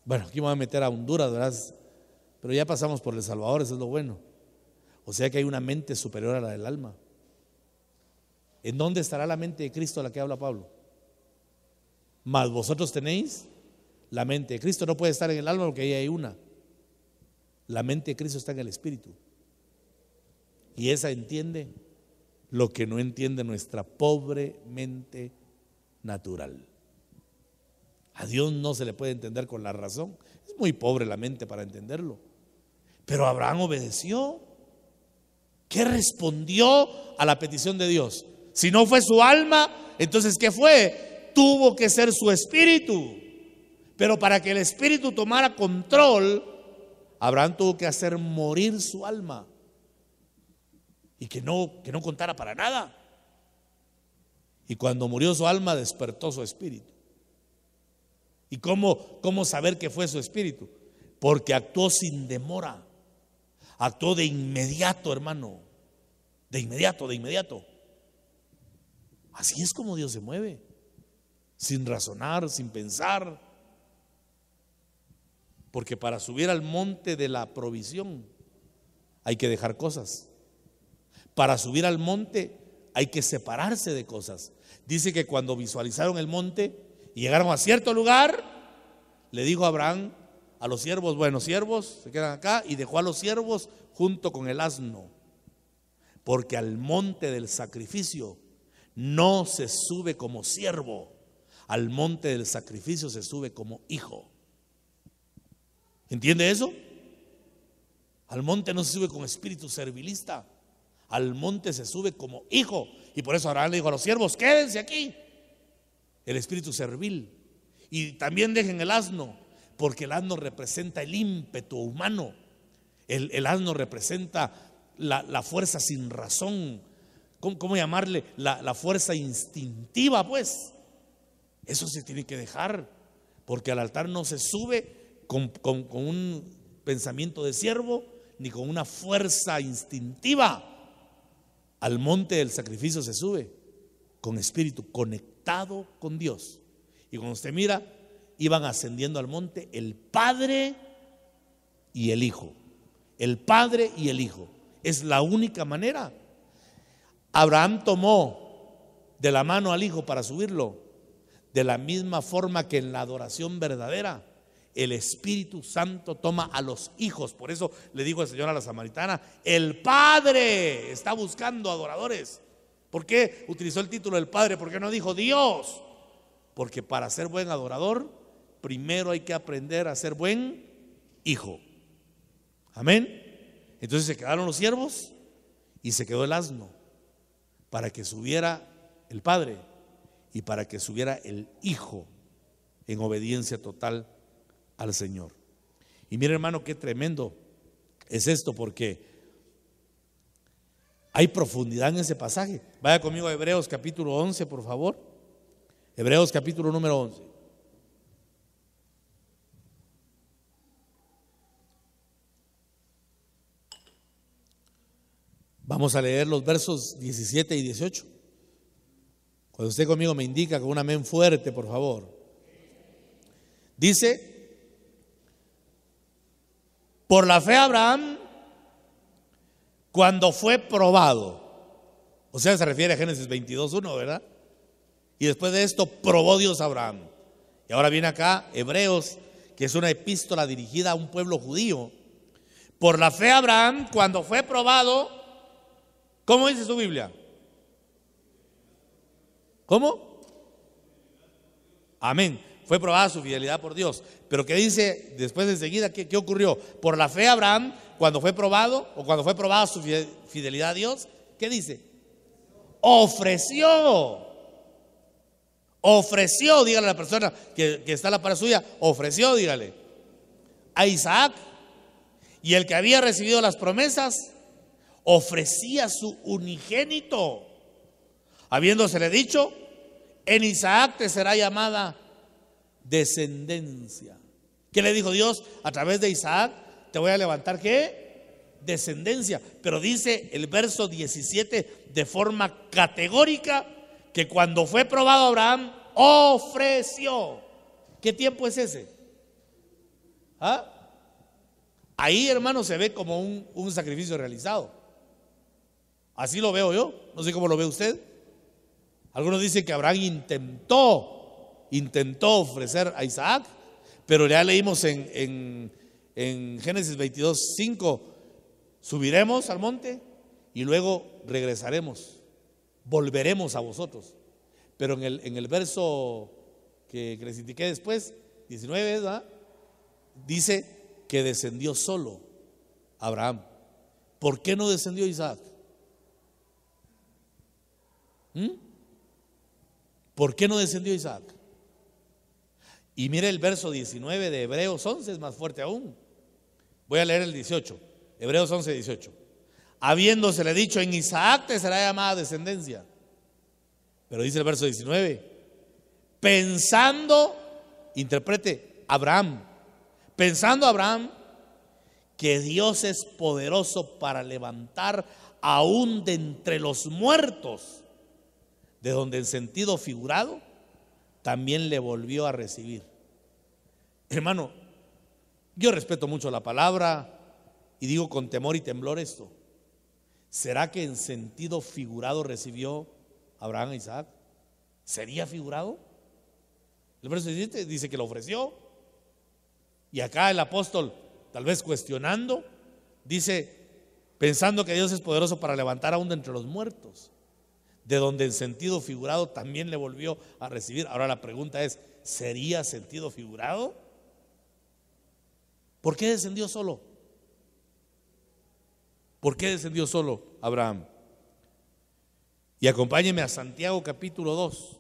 S1: bueno, aquí me voy a meter a Honduras, ¿verdad? Pero ya pasamos por El Salvador, eso es lo bueno. O sea que hay una mente superior a la del alma. ¿En dónde estará la mente de Cristo a la que habla Pablo? Mas vosotros tenéis la mente de Cristo. No puede estar en el alma porque ahí hay una. La mente de Cristo está en el espíritu. Y esa entiende lo que no entiende nuestra pobre mente natural. A Dios no se le puede entender con la razón. Es muy pobre la mente para entenderlo. Pero Abraham obedeció. ¿Qué respondió a la petición de Dios? Si no fue su alma, entonces ¿qué fue? Tuvo que ser su espíritu. Pero para que el espíritu tomara control, Abraham tuvo que hacer morir su alma. Y que no contara para nada. Y cuando murió su alma, despertó su espíritu. ¿Y cómo saber que fue su espíritu? Porque actuó sin demora. Actuó de inmediato, hermano. De inmediato. Así es como Dios se mueve. Sin razonar, sin pensar. Porque para subir al monte de la provisión hay que dejar cosas. Para subir al monte hay que separarse de cosas. Dice que cuando visualizaron el monte y llegaron a cierto lugar, le dijo Abraham a los siervos: bueno, siervos, se quedan acá. Y dejó a los siervos junto con el asno. Porque al monte del sacrificio no se sube como siervo, al monte del sacrificio se sube como hijo. ¿Entiende eso? Al monte no se sube con espíritu servilista, al monte se sube como hijo. Y por eso Abraham le dijo a los siervos: quédense aquí. El espíritu servil. Y también dejen el asno, porque el asno representa el ímpetu humano. El asno representa la fuerza sin razón. ¿Cómo llamarle? La fuerza instintiva, pues. Eso se tiene que dejar, porque al altar no se sube con un pensamiento de siervo, ni con una fuerza instintiva. Al monte del sacrificio se sube con espíritu conectado con Dios. Y cuando usted mira, iban ascendiendo al monte el Padre y el Hijo. El Padre y el Hijo. Es la única manera. Abraham tomó de la mano al Hijo para subirlo, de la misma forma que en la adoración verdadera el Espíritu Santo toma a los hijos. Por eso le dijo el Señor a la samaritana: el Padre está buscando adoradores. ¿Por qué utilizó el título del Padre? ¿Por qué no dijo Dios? Porque para ser buen adorador, primero hay que aprender a ser buen hijo. Amén. Entonces se quedaron los siervos y se quedó el asno, para que subiera el Padre y para que subiera el Hijo en obediencia total al Señor. Y mire, hermano, qué tremendo es esto, porque hay profundidad en ese pasaje. Vaya conmigo a Hebreos capítulo 11, por favor. Hebreos capítulo número 11. Vamos a leer los versos 17 y 18. Cuando usted conmigo me indica con un amén fuerte, por favor. Dice: por la fe Abraham, cuando fue probado, o sea, se refiere a Génesis 22:1, ¿verdad? Y después de esto probó Dios a Abraham. Y ahora viene acá Hebreos, que es una epístola dirigida a un pueblo judío, Por la fe Abraham, cuando fue probado, ¿cómo dice su Biblia? ¿Cómo? Amén. Fue probada su fidelidad por Dios. Pero ¿qué dice después enseguida? ¿Qué ocurrió? Por la fe Abraham, cuando fue probado, o cuando fue probada su fidelidad a Dios, ¿qué dice? Ofreció, dígale a la persona que está a la par suya, ofreció, dígale, a Isaac. Y el que había recibido las promesas, ofrecía su unigénito, habiéndosele dicho: en Isaac te será llamada descendencia. ¿Qué le dijo Dios? A través de Isaac te voy a levantar, ¿qué? Descendencia. Pero dice el verso 17 de forma categórica que cuando fue probado Abraham, ofreció. ¿Qué tiempo es ese? ¿Ah? Ahí, hermano, se ve como un sacrificio realizado. Así lo veo yo. No sé cómo lo ve usted. Algunos dicen que Abraham intentó ofrecer a Isaac, pero ya leímos en Génesis 22:5, subiremos al monte y luego regresaremos, volveremos a vosotros. Pero en el verso que les indiqué después, 19, ¿verdad? Dice que descendió solo Abraham. ¿Por qué no descendió Isaac? ¿Por qué no descendió Isaac? Y mire el verso 19 de Hebreos 11, es más fuerte aún. Voy a leer el 18, Hebreos 11, 18. Habiéndosele dicho: en Isaac te será llamada descendencia. Pero dice el verso 19: pensando, interprete, pensando Abraham que Dios es poderoso para levantar aún de entre los muertos, de donde en sentido figurado también le volvió a recibir. Hermano, yo respeto mucho la palabra y digo con temor y temblor esto: ¿será que en sentido figurado recibió Abraham a Isaac? ¿Sería figurado? El verso 17 dice que lo ofreció. Y acá el apóstol, tal vez cuestionando, dice: pensando que Dios es poderoso para levantar aún de entre los muertos, de donde en sentido figurado también le volvió a recibir. Ahora la pregunta es: ¿sería sentido figurado? ¿Por qué descendió solo? ¿Por qué descendió solo Abraham? Y acompáñeme a Santiago capítulo 2.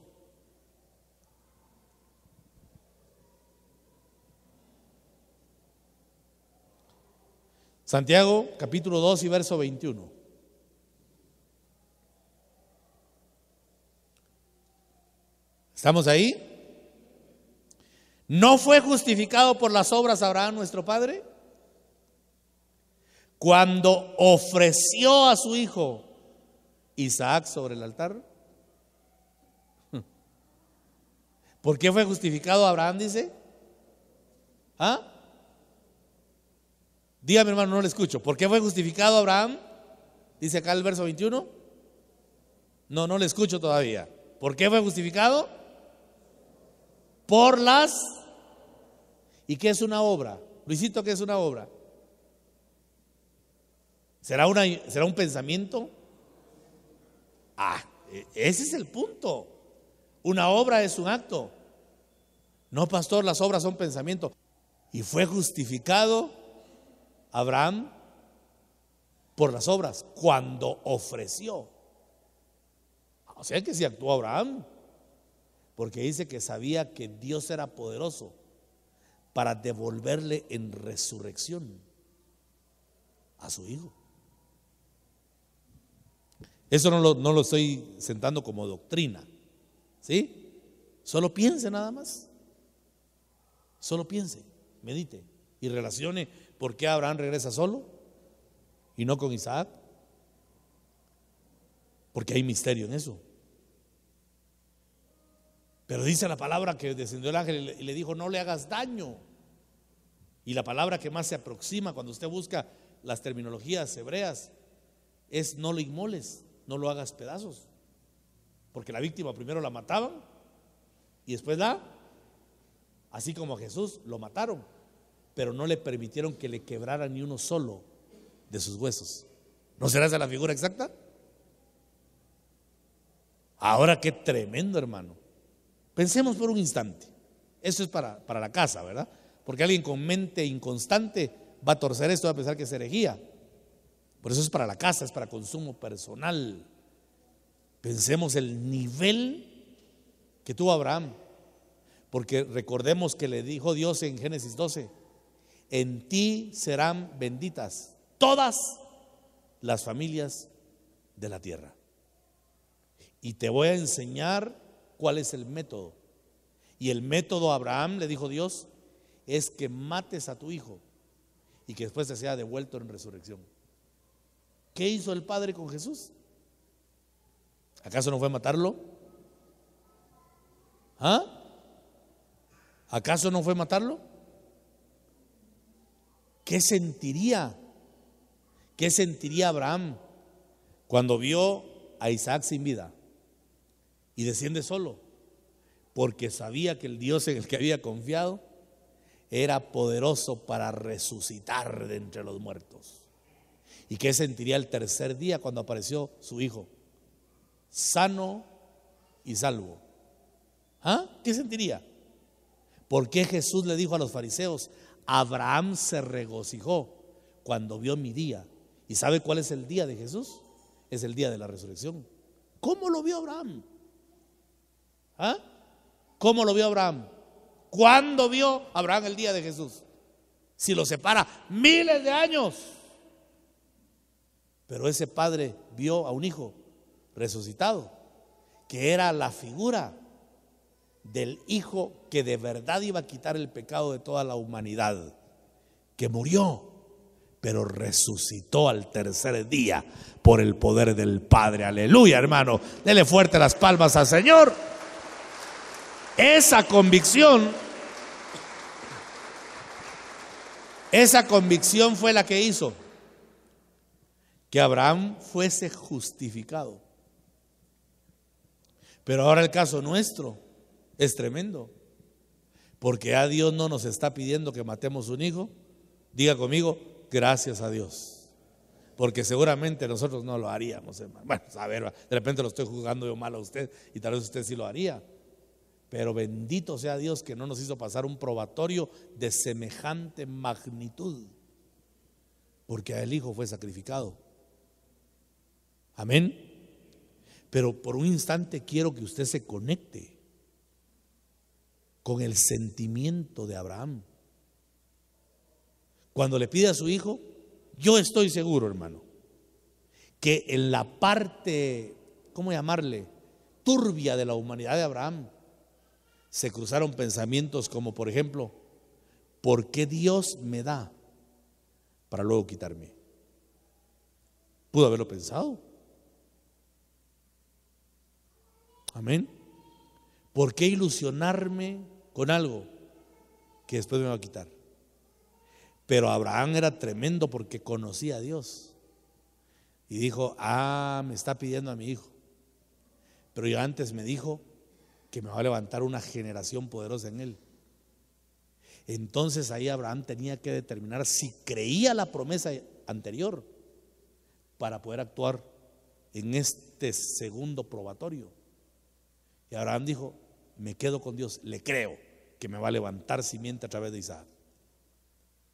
S1: Santiago capítulo 2 y verso 21. ¿Estamos ahí? ¿No fue justificado por las obras Abraham nuestro padre cuando ofreció a su hijo Isaac sobre el altar? ¿Por qué fue justificado Abraham, dice? ¿Ah? Dígame, hermano, no le escucho. ¿Por qué fue justificado Abraham? Dice acá el verso 21. No le escucho todavía. ¿Por qué fue justificado? Por las... ¿Y qué es una obra? Luisito, ¿qué es una obra? ¿Será un pensamiento? Ese es el punto. Una obra es un acto. No, pastor, las obras son pensamiento. Y fue justificado Abraham por las obras cuando ofreció. O sea que sí actuó Abraham, porque dice que sabía que Dios era poderoso para devolverle en resurrección a su hijo. Eso no lo estoy sentando como doctrina, ¿sí? Solo piense nada más. Solo piense, medite y relacione por qué Abraham regresa solo y no con Isaac. Porque hay misterio en eso. Pero dice la palabra que descendió el ángel y le dijo: no le hagas daño. Y la palabra que más se aproxima cuando usted busca las terminologías hebreas es: no lo inmoles, no lo hagas pedazos. Porque la víctima primero la mataban y después así como a Jesús lo mataron, pero no le permitieron que le quebraran ni uno solo de sus huesos. ¿No será esa la figura exacta? Ahora qué tremendo, hermano. Pensemos por un instante. Eso es para la casa, ¿verdad? Porque alguien con mente inconstante va a torcer esto, va a pensar que es herejía. Por eso es para la casa, es para consumo personal. Pensemos el nivel que tuvo Abraham. Porque recordemos que le dijo Dios en Génesis 12: en ti serán benditas todas las familias de la tierra. Y te voy a enseñar cuál es el método. Y el método a Abraham, le dijo Dios, es que mates a tu hijo y que después te sea devuelto en resurrección. ¿Qué hizo el Padre con Jesús? ¿Acaso no fue matarlo? ¿Ah? ¿Acaso no fue matarlo? ¿Qué sentiría? ¿Qué sentiría Abraham cuando vio a Isaac sin vida y desciende solo? Porque sabía que el Dios en el que había confiado era poderoso para resucitar de entre los muertos. ¿Y qué sentiría el tercer día cuando apareció su hijo? Sano y salvo. ¿Ah? ¿Qué sentiría? ¿Por qué Jesús le dijo a los fariseos: Abraham se regocijó cuando vio mi día? ¿Y sabe cuál es el día de Jesús? Es el día de la resurrección. ¿Cómo lo vio Abraham? ¿Ah? ¿Cómo lo vio Abraham? ¿Cuándo vio Abraham el día de Jesús? Si lo separa miles de años. Pero ese padre vio a un hijo resucitado, que era la figura del hijo que de verdad iba a quitar el pecado de toda la humanidad, que murió, pero resucitó al tercer día por el poder del Padre. Aleluya, hermano. Dele fuerte las palmas al Señor. Esa convicción fue la que hizo que Abraham fuese justificado. Pero ahora el caso nuestro es tremendo, porque ya Dios no nos está pidiendo que matemos un hijo. Diga conmigo: gracias a Dios, porque seguramente nosotros no lo haríamos, hermano. Bueno, a ver, de repente lo estoy juzgando yo mal a usted y tal vez usted sí lo haría. Pero bendito sea Dios que no nos hizo pasar un probatorio de semejante magnitud, porque el hijo fue sacrificado. Amén. Pero por un instante quiero que usted se conecte con el sentimiento de Abraham. Cuando le pide a su hijo, yo estoy seguro, hermano, que en la parte, ¿cómo llamarle?, turbia de la humanidad de Abraham, se cruzaron pensamientos como, por ejemplo: ¿por qué Dios me da para luego quitarme? Pudo haberlo pensado. Amén. ¿Por qué ilusionarme con algo que después me va a quitar? Pero Abraham era tremendo porque conocía a Dios y dijo: me está pidiendo a mi hijo, pero ya antes me dijo que me va a levantar una generación poderosa en él. Entonces ahí Abraham tenía que determinar si creía la promesa anterior para poder actuar en este segundo probatorio. Y Abraham dijo: me quedo con Dios, le creo que me va a levantar simiente a través de Isaac.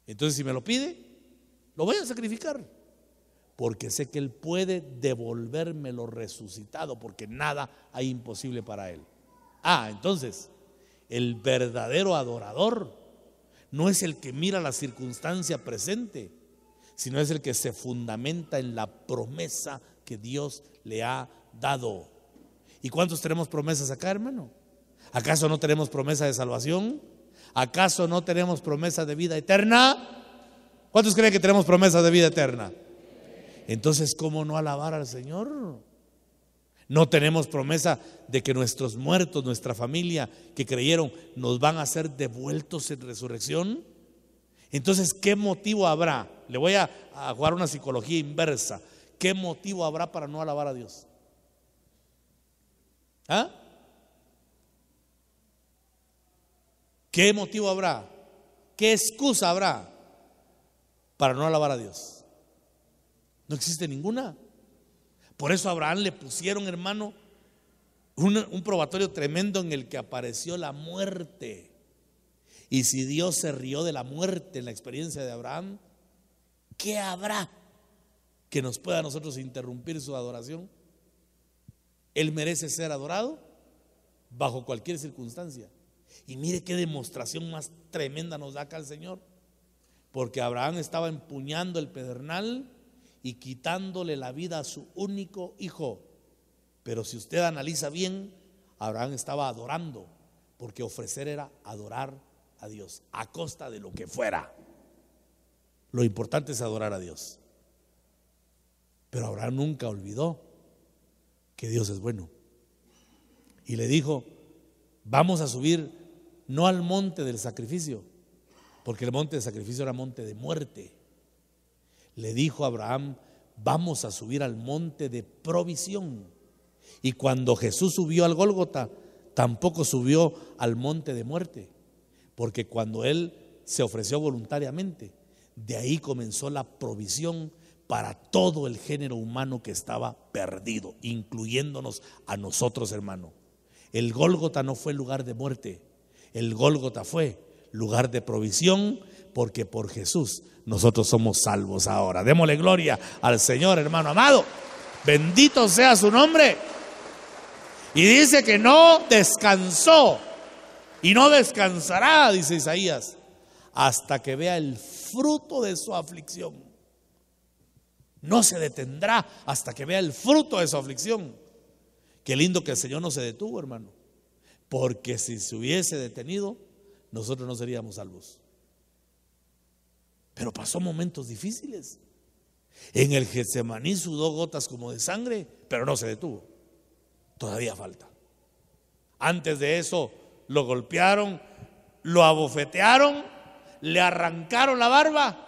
S1: Entonces, si me lo pide, lo voy a sacrificar, porque sé que Él puede devolverme lo resucitado, porque nada hay imposible para Él. Entonces, el verdadero adorador no es el que mira la circunstancia presente, sino es el que se fundamenta en la promesa que Dios le ha dado. ¿Y cuántos tenemos promesas acá, hermano? ¿Acaso no tenemos promesa de salvación? ¿Acaso no tenemos promesa de vida eterna? ¿Cuántos creen que tenemos promesa de vida eterna? Entonces, ¿cómo no alabar al Señor? No tenemos promesa de que nuestros muertos, nuestra familia que creyeron, nos van a ser devueltos en resurrección. Entonces, ¿qué motivo habrá? Le voy a jugar una psicología inversa. ¿Qué motivo habrá para no alabar a Dios? ¿Qué motivo habrá? ¿Qué excusa habrá para no alabar a Dios? No existe ninguna. Por eso a Abraham le pusieron, hermano, un probatorio tremendo en el que apareció la muerte. Y si Dios se rió de la muerte en la experiencia de Abraham, ¿qué habrá que nos pueda a nosotros interrumpir su adoración? Él merece ser adorado bajo cualquier circunstancia. Y mire qué demostración más tremenda nos da acá el Señor. Porque Abraham estaba empuñando el pedernal y quitándole la vida a su único hijo. Pero si usted analiza bien, Abraham estaba adorando, porque ofrecer era adorar a Dios a costa de lo que fuera. Lo importante es adorar a Dios. Pero Abraham nunca olvidó que Dios es bueno. Y le dijo: vamos a subir no al monte del sacrificio, porque el monte del sacrificio era monte de muerte. Le dijo a Abraham: vamos a subir al monte de provisión. Y cuando Jesús subió al Gólgota, tampoco subió al monte de muerte, porque cuando Él se ofreció voluntariamente, de ahí comenzó la provisión para todo el género humano que estaba perdido, incluyéndonos a nosotros, hermano. El Gólgota no fue lugar de muerte, el Gólgota fue lugar de provisión, porque por Jesús nosotros somos salvos ahora. Démosle gloria al Señor, hermano amado. Bendito sea su nombre. Y dice que no descansó y no descansará, dice Isaías, hasta que vea el fruto de su aflicción. No se detendrá hasta que vea el fruto de su aflicción. Qué lindo que el Señor no se detuvo, hermano, porque si se hubiese detenido, nosotros no seríamos salvos. Pero pasó momentos difíciles. En el Getsemaní sudó gotas como de sangre, pero no se detuvo. Todavía falta. Antes de eso lo golpearon, lo abofetearon, le arrancaron la barba,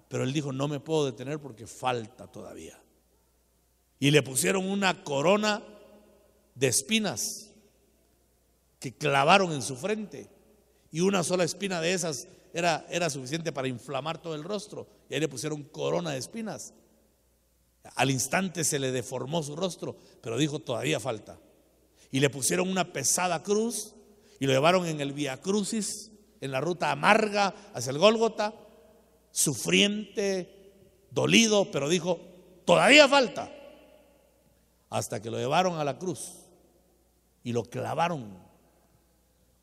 S1: pero él dijo: no me puedo detener porque falta todavía. Y le pusieron una corona de espinas que clavaron en su frente, y una sola espina de esas era suficiente para inflamar todo el rostro, y ahí le pusieron corona de espinas. Al instante se le deformó su rostro, pero dijo: todavía falta. Y le pusieron una pesada cruz y lo llevaron en el Vía Crucis, en la ruta amarga hacia el Gólgota, sufriente, dolido, pero dijo: todavía falta. Hasta que lo llevaron a la cruz y lo clavaron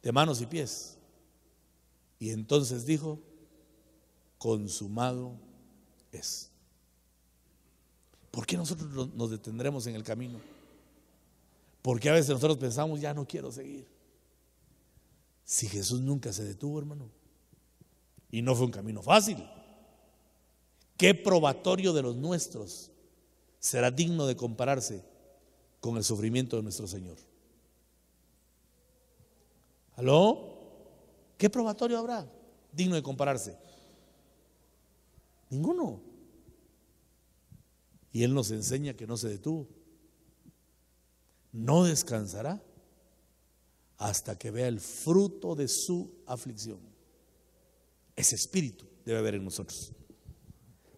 S1: de manos y pies. Y entonces dijo: consumado es. ¿Por qué nosotros nos detendremos en el camino? Porque a veces nosotros pensamos: ya no quiero seguir. Si Jesús nunca se detuvo, hermano, y no fue un camino fácil. ¿Qué probatorio de los nuestros será digno de compararse con el sufrimiento de nuestro Señor? ¿Aló? ¿Qué probatorio habrá digno de compararse? Ninguno. Y Él nos enseña que no se detuvo. No descansará hasta que vea el fruto de su aflicción. Ese espíritu debe haber en nosotros.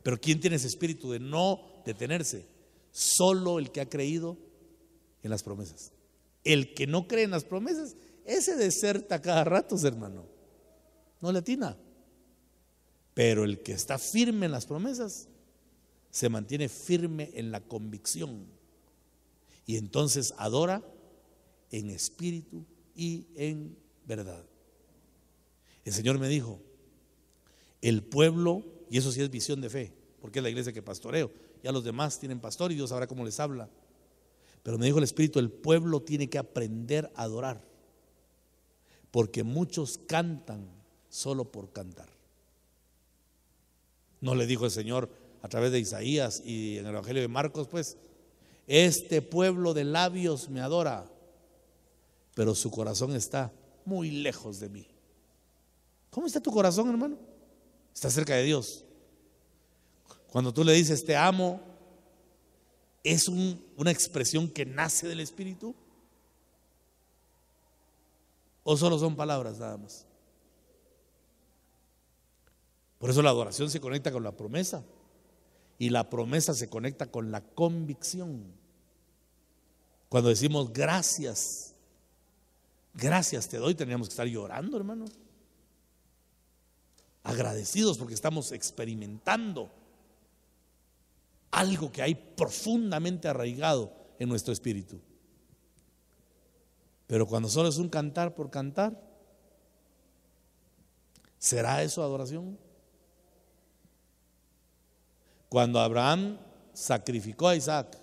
S1: Pero ¿quién tiene ese espíritu de no detenerse? Solo el que ha creído en las promesas. El que no cree en las promesas, ese deserta cada rato, hermano. No le atina. Pero el que está firme en las promesas se mantiene firme en la convicción, y entonces adora en espíritu y en verdad. El Señor me dijo: el pueblo, y eso sí es visión de fe, porque es la iglesia que pastoreo, ya los demás tienen pastor y Dios sabrá cómo les habla, pero me dijo el Espíritu: el pueblo tiene que aprender a adorar, porque muchos cantan solo por cantar. No le dijo el Señor a través de Isaías y en el Evangelio de Marcos, pues: este pueblo de labios me adora, pero su corazón está muy lejos de mí. ¿Cómo está tu corazón, hermano? Está cerca de Dios. Cuando tú le dices te amo, ¿es una expresión que nace del Espíritu? ¿O solo son palabras nada más? Por eso la adoración se conecta con la promesa. Y la promesa se conecta con la convicción. Cuando decimos gracias, gracias te doy, teníamos que estar llorando, hermano. Agradecidos porque estamos experimentando algo que hay profundamente arraigado en nuestro espíritu. Pero cuando solo es un cantar por cantar, ¿será eso adoración? Cuando Abraham sacrificó a Isaac,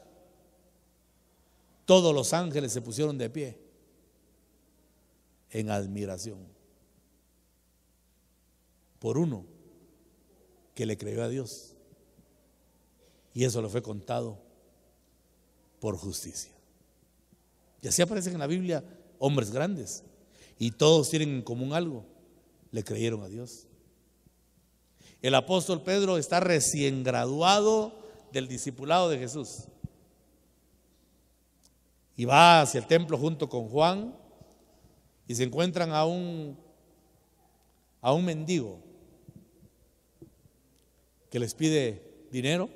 S1: todos los ángeles se pusieron de pie en admiración por uno que le creyó a Dios, y eso le fue contado por justicia. Y así aparecen en la Biblia hombres grandes, y todos tienen en común algo: le creyeron a Dios. El apóstol Pedro está recién graduado del discipulado de Jesús y va hacia el templo junto con Juan, y se encuentran a un mendigo que les pide dinero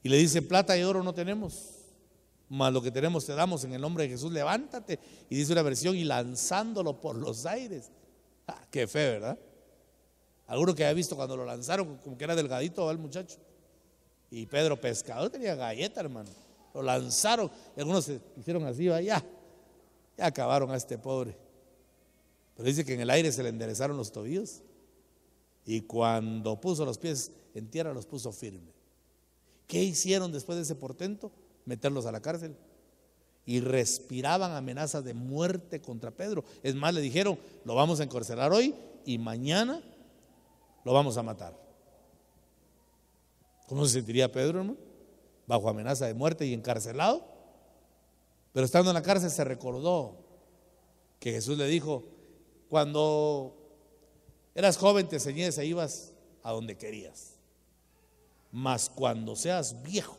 S1: y le dice: plata y oro no tenemos, mas lo que tenemos te damos, en el nombre de Jesús levántate. Y dice una versión: y lanzándolo por los aires. Qué fe, ¿verdad? Alguno que haya visto cuando lo lanzaron, como que era delgadito, ¿va? El muchacho. Y Pedro, pescador, tenía galleta, hermano. Lo lanzaron y algunos se hicieron así, ya acabaron a este pobre. Pero dice que en el aire se le enderezaron los tobillos, y cuando puso los pies en tierra los puso firme. ¿Qué hicieron después de ese portento? Meterlos a la cárcel. Y respiraban amenazas de muerte contra Pedro. Es más, le dijeron: lo vamos a encarcelar hoy y mañana lo vamos a matar. ¿Cómo se sentiría Pedro, hermano? Bajo amenaza de muerte y encarcelado. Pero estando en la cárcel se recordó que Jesús le dijo: cuando eras joven te ceñías e ibas a donde querías, mas cuando seas viejo,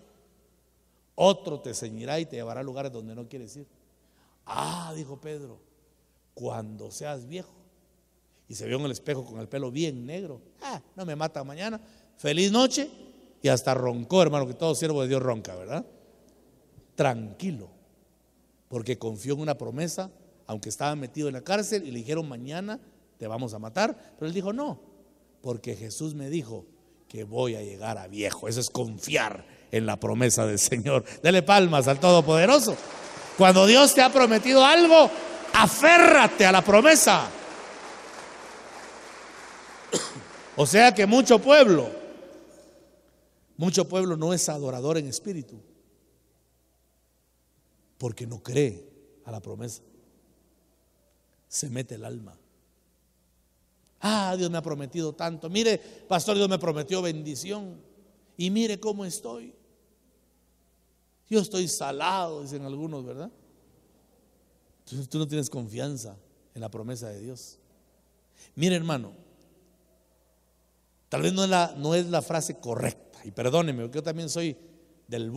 S1: otro te ceñirá y te llevará a lugares donde no quieres ir. Dijo Pedro, cuando seas viejo. Y se vio en el espejo con el pelo bien negro. No me mata mañana. Feliz noche. Y hasta roncó, hermano, que todo siervo de Dios ronca, ¿verdad? Tranquilo, porque confió en una promesa, aunque estaba metido en la cárcel y le dijeron: mañana te vamos a matar. Pero él dijo: no, porque Jesús me dijo que voy a llegar a viejo. Eso es confiar en la promesa del Señor. Dele palmas al Todopoderoso. Cuando Dios te ha prometido algo, aférrate a la promesa. O sea que mucho pueblo no es adorador en espíritu, porque no cree a la promesa. Se mete el alma. Dios me ha prometido tanto. Mire, pastor, Dios me prometió bendición, y mire cómo estoy. Yo estoy salado, dicen algunos, ¿verdad? Entonces tú no tienes confianza en la promesa de Dios. Mire, hermano, tal vez no es la frase correcta, y perdóneme, porque yo también soy del